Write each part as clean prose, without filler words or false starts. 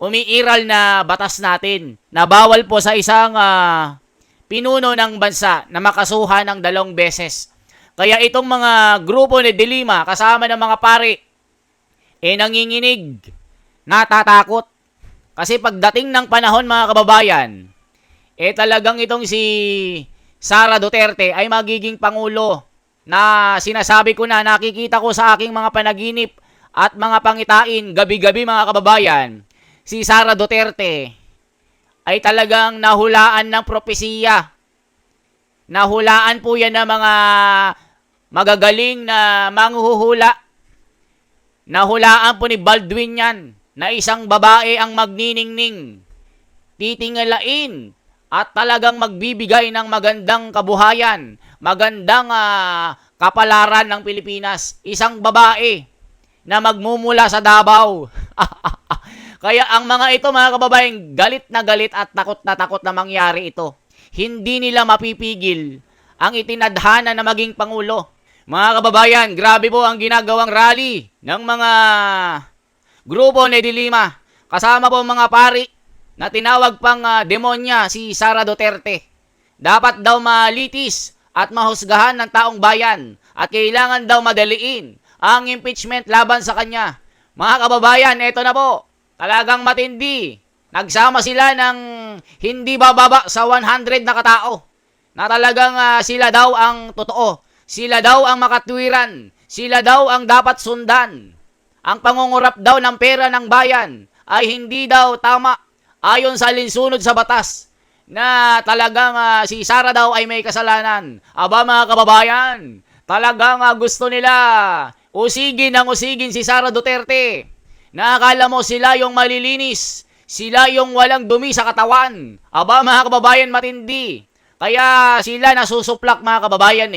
umiiral na batas natin na bawal po sa isang pinuno ng bansa na makasuhan ng 2 beses. Kaya itong mga grupo ni De Lima kasama ng mga pari nanginginig, natatakot. Kasi pagdating ng panahon mga kababayan, talagang itong si Sara Duterte ay magiging pangulo na sinasabi ko na nakikita ko sa aking mga panaginip at mga pangitain gabi-gabi mga kababayan. Si Sara Duterte ay talagang nahulaan ng propesiya. Nahulaan po yan ng mga magagaling na manghuhula. Nahulaan po ni Baldwin yan na isang babae ang magniningning, titingalain at talagang magbibigay ng magandang kabuhayan, magandang kapalaran ng Pilipinas. Isang babae na magmumula sa Davao. Kaya ang mga ito mga kababayan, galit at takot na mangyari ito. Hindi nila mapipigil ang itinadhana na maging pangulo. Mga kababayan, grabe po ang ginagawang rally ng mga grupo ni De Lima. Kasama po mga pari na tinawag pang demonya si Sara Duterte. Dapat daw malitis at mahusgahan ng taong bayan at kailangan daw madaliin ang impeachment laban sa kanya. Mga kababayan, eto na po. Talagang matindi. Nagsama sila ng hindi bababa sa 100 na katao. Na talagang sila daw ang totoo. Sila daw ang makatwiran. Sila daw ang dapat sundan. Ang pangungurap daw ng pera ng bayan ay hindi daw tama ayon sa alinsunod sa batas na talagang si Sara daw ay may kasalanan. Aba mga kababayan, talagang gusto nila usigin si Sara Duterte. Nakakala mo sila yung malilinis, sila yung walang dumi sa katawan. Aba mga kababayan, matindi. Kaya sila nasusuplak mga kababayan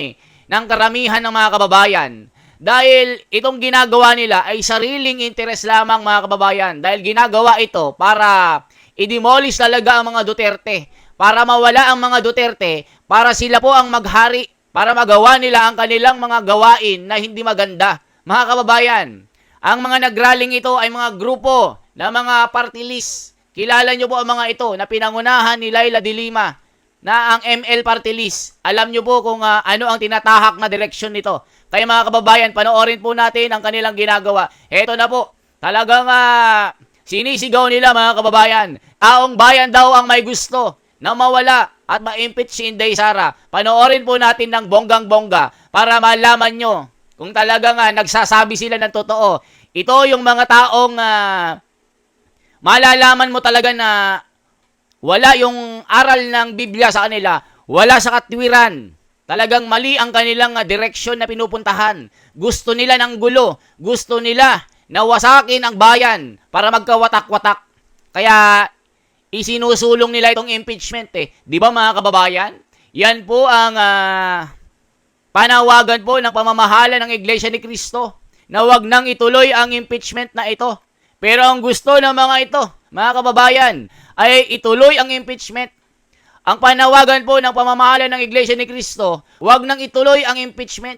ng karamihan ng mga kababayan. Dahil itong ginagawa nila ay sariling interes lamang mga kababayan. Dahil ginagawa ito para i-demolish talaga ang mga Duterte. Para mawala ang mga Duterte, para sila po ang maghari. Para magawa nila ang kanilang mga gawain na hindi maganda. Mga kababayan, ang mga nagraling ito ay mga grupo na mga party list. Kilala nyo po ang mga ito na pinangunahan ni Leila De Lima na ang ML party list. Alam nyo po kung ano ang tinatahak na direksyon nito. Kaya mga kababayan, panoorin po natin ang kanilang ginagawa. Eto na po, talagang sinisigaw nila mga kababayan. Taong bayan daw ang may gusto na mawala at ma-impeach si Inday Sara. Panoorin po natin ng bonggang-bongga para malaman nyo kung talagang nagsasabi sila ng totoo. Ito yung mga taong malalaman mo talaga na wala yung aral ng Biblia sa kanila, wala sa katwiran. Talagang mali ang kanilang direksyon na pinupuntahan. Gusto nila ng gulo. Gusto nila na wasakin ang bayan para magkawatak-watak. Kaya isinusulong nila itong impeachment Di ba mga kababayan? Yan po ang panawagan po ng pamamahala ng Iglesia ni Cristo na wag nang ituloy ang impeachment na ito. Pero ang gusto ng mga ito, mga kababayan, ay ituloy ang impeachment. Ang panawagan po ng pamamahala ng Iglesia ni Cristo, wag nang ituloy ang impeachment.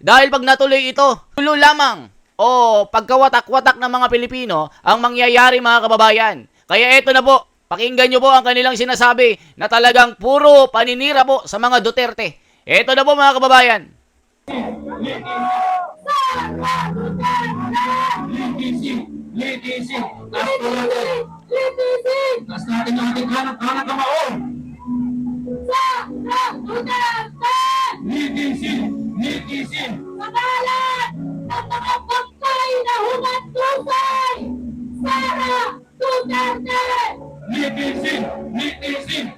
Dahil pag natuloy ito, tulo lamang o pagkawatak-watak ng mga Pilipino ang mangyayari mga kababayan. Kaya eto na po, pakinggan nyo po ang kanilang sinasabi na talagang puro paninira po sa mga Duterte. Eto na po mga kababayan. Litising! Tas natin yung ating anak kamao! Sara Duterte! Litising! Pangalan ng mga bangkay na humantusay! Sara Duterte! Litising!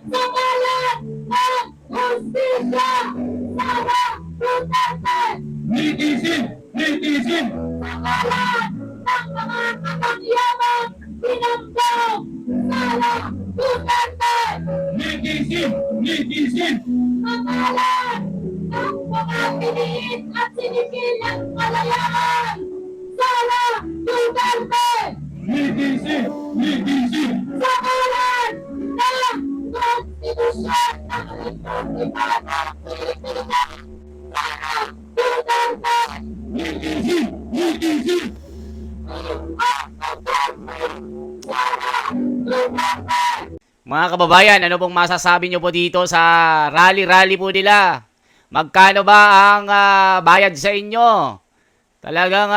Pangalan ng hustisya! Sara Duterte! Litising! Pangalan ng mga kapangyaman pinanggaw! Sara Duterte! Litising! Pangalan ng mga piniit at sinikil ng kalayaan! Sara Duterte! Litising! Sa ngalan ng Konstitusyon ng Republika ng Pilipinas! Sara Duterte! Litising! Sara Mga kababayan, ano pong masasabi nyo po dito sa rally-rally po nila? Magkano ba ang bayad sa inyo? Talagang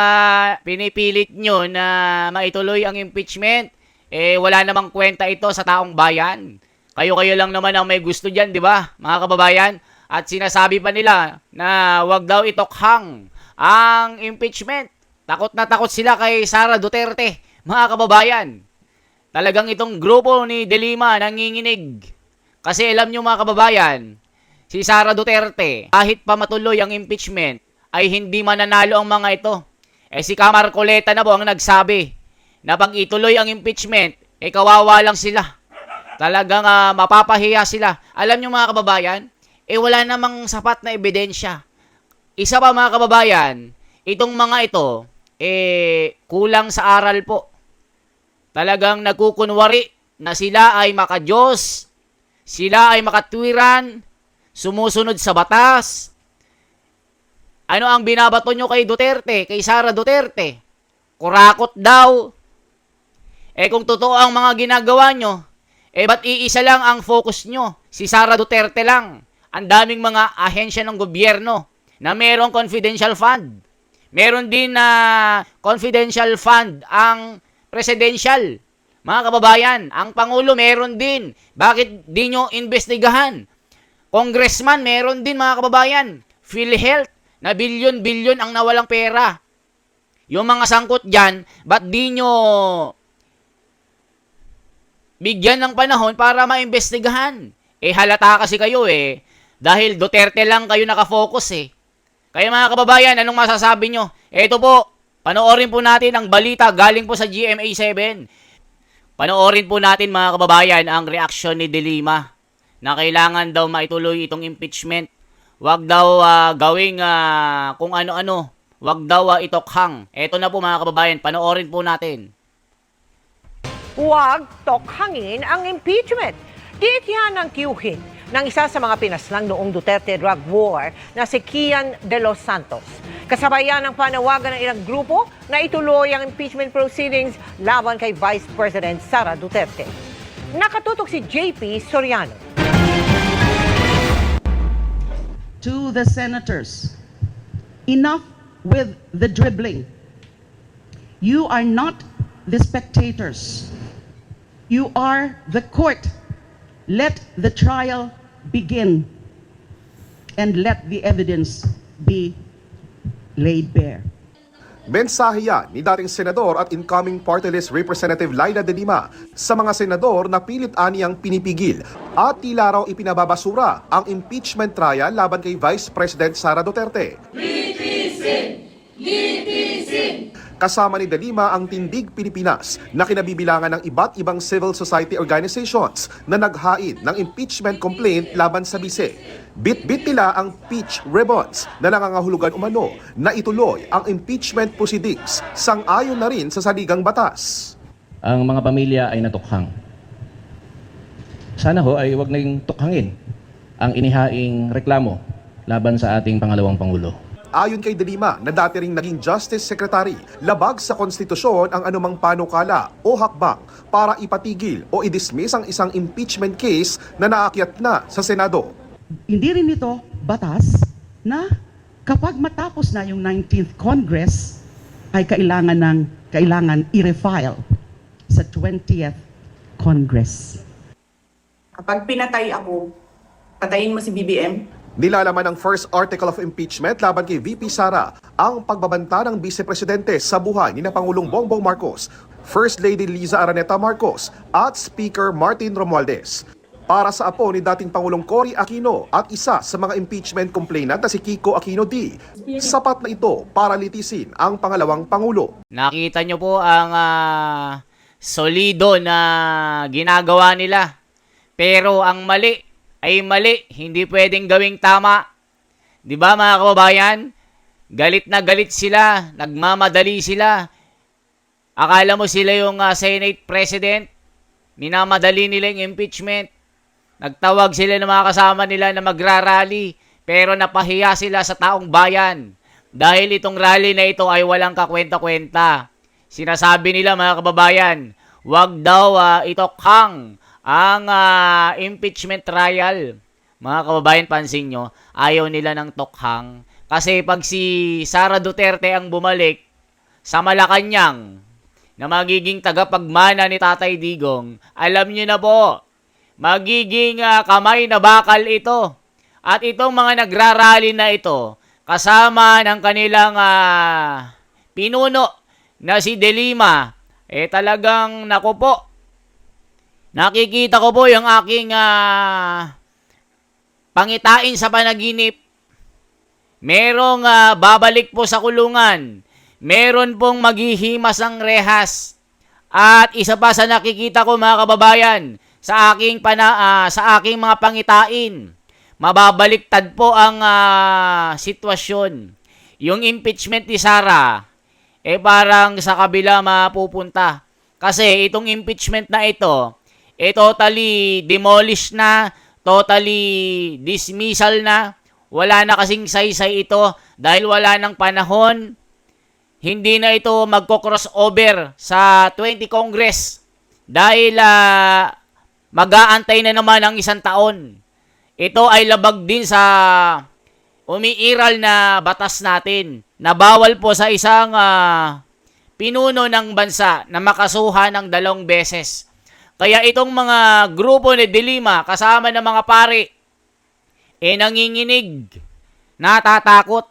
pinipilit nyo na maituloy ang impeachment. Eh, wala namang kwenta ito sa taong bayan. Kayo-kayo lang naman ang may gusto dyan, di ba, mga kababayan? At sinasabi pa nila na wag daw itokhang ang impeachment. Takot na takot sila kay Sara Duterte, mga kababayan. Talagang itong grupo ni De Lima nanginginig. Kasi alam nyo mga kababayan, si Sara Duterte, kahit pa matuloy ang impeachment, ay hindi mananalo ang mga ito. Eh si Marcoleta na po ang nagsabi na pag ituloy ang impeachment, eh kawawa lang sila. Talagang mapapahiya sila. Alam nyo mga kababayan, eh wala namang sapat na ebidensya. Isa pa mga kababayan, itong mga ito, eh kulang sa aral po. Talagang nagkukunwari na sila ay makadiyos, sila ay makatwiran, sumusunod sa batas. Ano ang binabato nyo kay Duterte, kay Sara Duterte? Kurakot daw. Eh kung totoo ang mga ginagawa nyo, eh ba't iisa lang ang focus nyo? Si Sara Duterte lang. Ang daming mga ahensya ng gobyerno na merong confidential fund. Meron din na confidential fund ang presidential. Mga kababayan, ang Pangulo meron din. Bakit di nyo investigahan? Congressman meron din mga kababayan. PhilHealth na bilyon-bilyon ang nawalang pera. Yung mga sangkot dyan, ba't di nyo bigyan ng panahon para maimbestigahan? Eh halata kasi kayo eh. Dahil Duterte lang kayo nakafocus eh. Kaya mga kababayan, anong masasabi nyo? Ito po, panoorin po natin ang balita galing po sa GMA7. Panoorin po natin mga kababayan ang reaksyon ni De Lima na kailangan daw maituloy itong impeachment. Wag daw gawing kung ano-ano. Wag daw itokhang. Ito na po mga kababayan, panoorin po natin. Huwag tokhangin ang impeachment. Diit yan ang tiyuhin ng isa sa mga pinaslang noong Duterte drug war na si Kian De Los Santos. Kasabayan ng panawagan ng ilang grupo na ituloy ang impeachment proceedings laban kay Vice President Sara Duterte. Nakatutok si JP Soriano. To the senators, enough with the dribbling. You are not the spectators. You are the court. Let the trial begin and let the evidence be laid bare. Mensahe yan ni dating senador at incoming party list Representative Laila De Lima sa mga senador na pilit aniyang pinipigil at tila raw ipinababasura ang impeachment trial laban kay Vice President Sara Duterte. Kasama ni De Lima ang Tindig Pilipinas na kinabibilangan ng iba't ibang civil society organizations na naghain ng impeachment complaint laban sa bise. Bit-bit nila ang peach ribbons na nangangahulugan umano na ituloy ang impeachment proceedings sang-ayon na rin sa saligang batas. Ang mga pamilya ay natukhang. Sana ho ay huwag naging tukhangin ang inihaing reklamo laban sa ating pangalawang Pangulo. Ayon kay De Lima na dati ring naging Justice Secretary, labag sa konstitusyon ang anumang panukala o hakbang para ipatigil o i-dismiss ang isang impeachment case na naakyat na sa Senado. Hindi rin ito batas na kapag matapos na yung 19th Congress ay kailangan i-refile sa 20th Congress. Kapag pinatay ako, patayin mo si BBM? Nilalaman ng first article of impeachment laban kay VP Sara ang pagbabanta ng Vice Presidente sa buhay ni Pangulong Bongbong Marcos, First Lady Liza Araneta Marcos at Speaker Martin Romualdez. Para sa apo ni dating Pangulong Cory Aquino at isa sa mga impeachment complainant na si Kiko Aquino D. Sapat na ito para litisin ang pangalawang Pangulo. Nakita nyo po ang solido na ginagawa nila. Pero ang mali ay mali, hindi pwedeng gawing tama. 'Di ba mga kababayan? Galit na galit sila, nagmamadali sila. Akala mo sila yung Senate President? Minamadali nila yung impeachment. Nagtawag sila ng mga kasama nila na magrarally, pero napahiya sila sa taong bayan. Dahil itong rally na ito ay walang kakwenta-kwenta. Sinasabi nila mga kababayan, wag daw itokhang ang impeachment trial. Mga kababayan, pansin nyo, ayaw nila ng tokhang. Kasi pag si Sara Duterte ang bumalik sa Malacanang na magiging tagapagmana ni Tatay Digong, alam nyo na po, magiging kamay na bakal ito. At itong mga nagrarally na ito, kasama ng kanilang pinuno na si De Lima, talagang naku po, nakikita ko po yung aking pangitain sa panaginip. Merong babalik po sa kulungan. Meron pong maghihimas ng rehas. At isa pa sa nakikita ko mga kababayan, sa aking mga pangitain, mababaliktad po ang sitwasyon. Yung impeachment ni Sara, parang sa kabila mapupunta. Kasi itong impeachment na ito, totally demolished na, totally dismissal na. Wala na kasing saysay ito dahil wala ng panahon. Hindi na ito magko-crossover sa 20 Congress dahil mag-aantay na naman ang 1 taon. Ito ay labag din sa umiiral na batas natin na bawal po sa isang pinuno ng bansa na makasuhan ng 2 beses. Kaya itong mga grupo ni De Lima kasama ng mga pari, nanginginig, natatakot.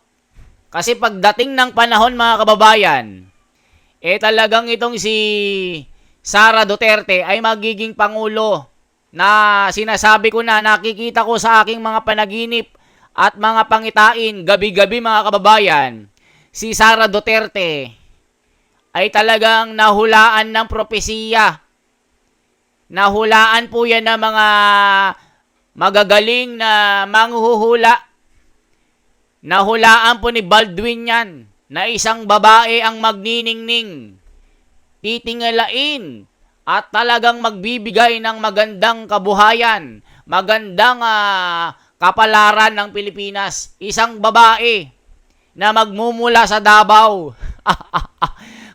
Kasi pagdating ng panahon mga kababayan, talagang itong si Sara Duterte ay magiging pangulo na sinasabi ko na, nakikita ko sa aking mga panaginip at mga pangitain gabi-gabi mga kababayan, si Sara Duterte ay talagang nahulaan ng propesiya. Nahulaan po yan ng mga magagaling na manghuhula. Nahulaan po ni Baldwin yan na isang babae ang magniningning, titingalain at talagang magbibigay ng magandang kabuhayan, magandang kapalaran ng Pilipinas. Isang babae na magmumula sa Davao.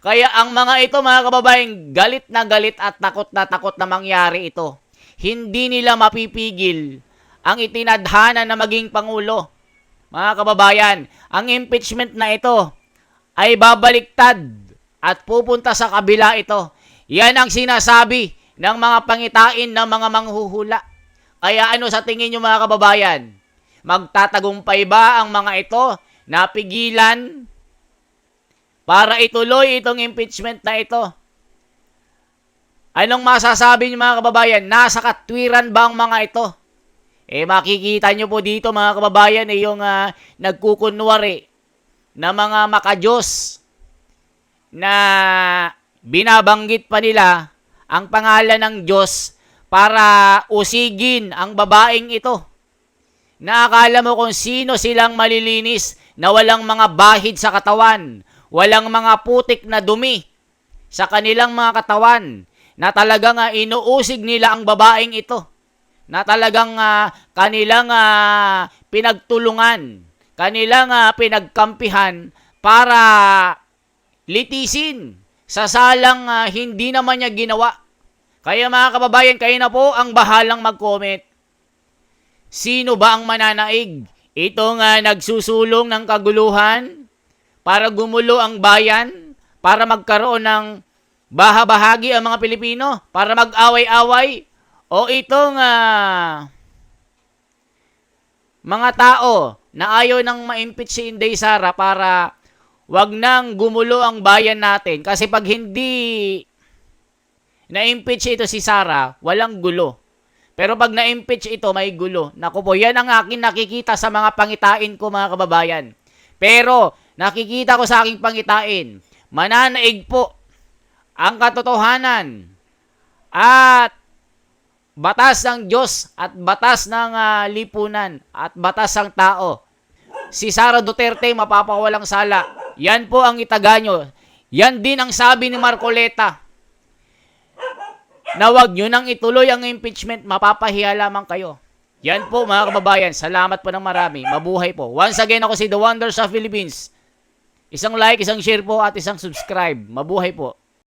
Kaya ang mga ito mga kababayan, galit at takot na mangyari ito. Hindi nila mapipigil ang itinadhana na maging Pangulo. Mga kababayan, ang impeachment na ito ay babaliktad at pupunta sa kabila ito. Yan ang sinasabi ng mga pangitain ng mga manghuhula. Kaya ano sa tingin nyo mga kababayan? Magtatagumpay ba ang mga ito na pigilan para ituloy itong impeachment na ito? Anong masasabi niyo mga kababayan? Nasa katwiran ba ang mga ito? Makikita nyo po dito mga kababayan yung nagkukunwari na mga makajos na binabanggit pa nila ang pangalan ng Diyos para usigin ang babaeng ito. Naakala mo kung sino silang malilinis na walang mga bahid sa katawan, walang mga putik na dumi sa kanilang mga katawan, na talagang inuusig nila ang babaeng ito, na talagang kanilang pinagtulungan, kanilang pinagkampihan para litisin sa salang hindi naman niya ginawa. Kaya mga kababayan, kayo na po ang bahalang mag-comment. Sino ba ang mananaig? Itong nagsusulong ng kaguluhan para gumulo ang bayan, para magkaroon ng bahabahagi ang mga Pilipino, para mag-away-away, o itong mga tao na ayaw nang ma-impeach si Inday Sara para wag nang gumulo ang bayan natin. Kasi pag hindi na-impeach ito si Sara, walang gulo. Pero pag na-impeach ito, may gulo. Naku po, yan ang akin nakikita sa mga pangitain ko mga kababayan. Pero nakikita ko sa aking pangitain, mananaig po ang katotohanan at batas ng Diyos at batas ng lipunan at batas ng tao. Si Sara Duterte mapapawalang sala. Yan po ang itaga nyo. Yan din ang sabi ni Marcoleta, na wag nyo nang ituloy ang impeachment, mapapahiya lamang kayo. Yan po mga kababayan. Salamat po ng marami. Mabuhay po. Once again, ako si The Wonders of Philippines. Isang like, isang share po at isang subscribe. Mabuhay po.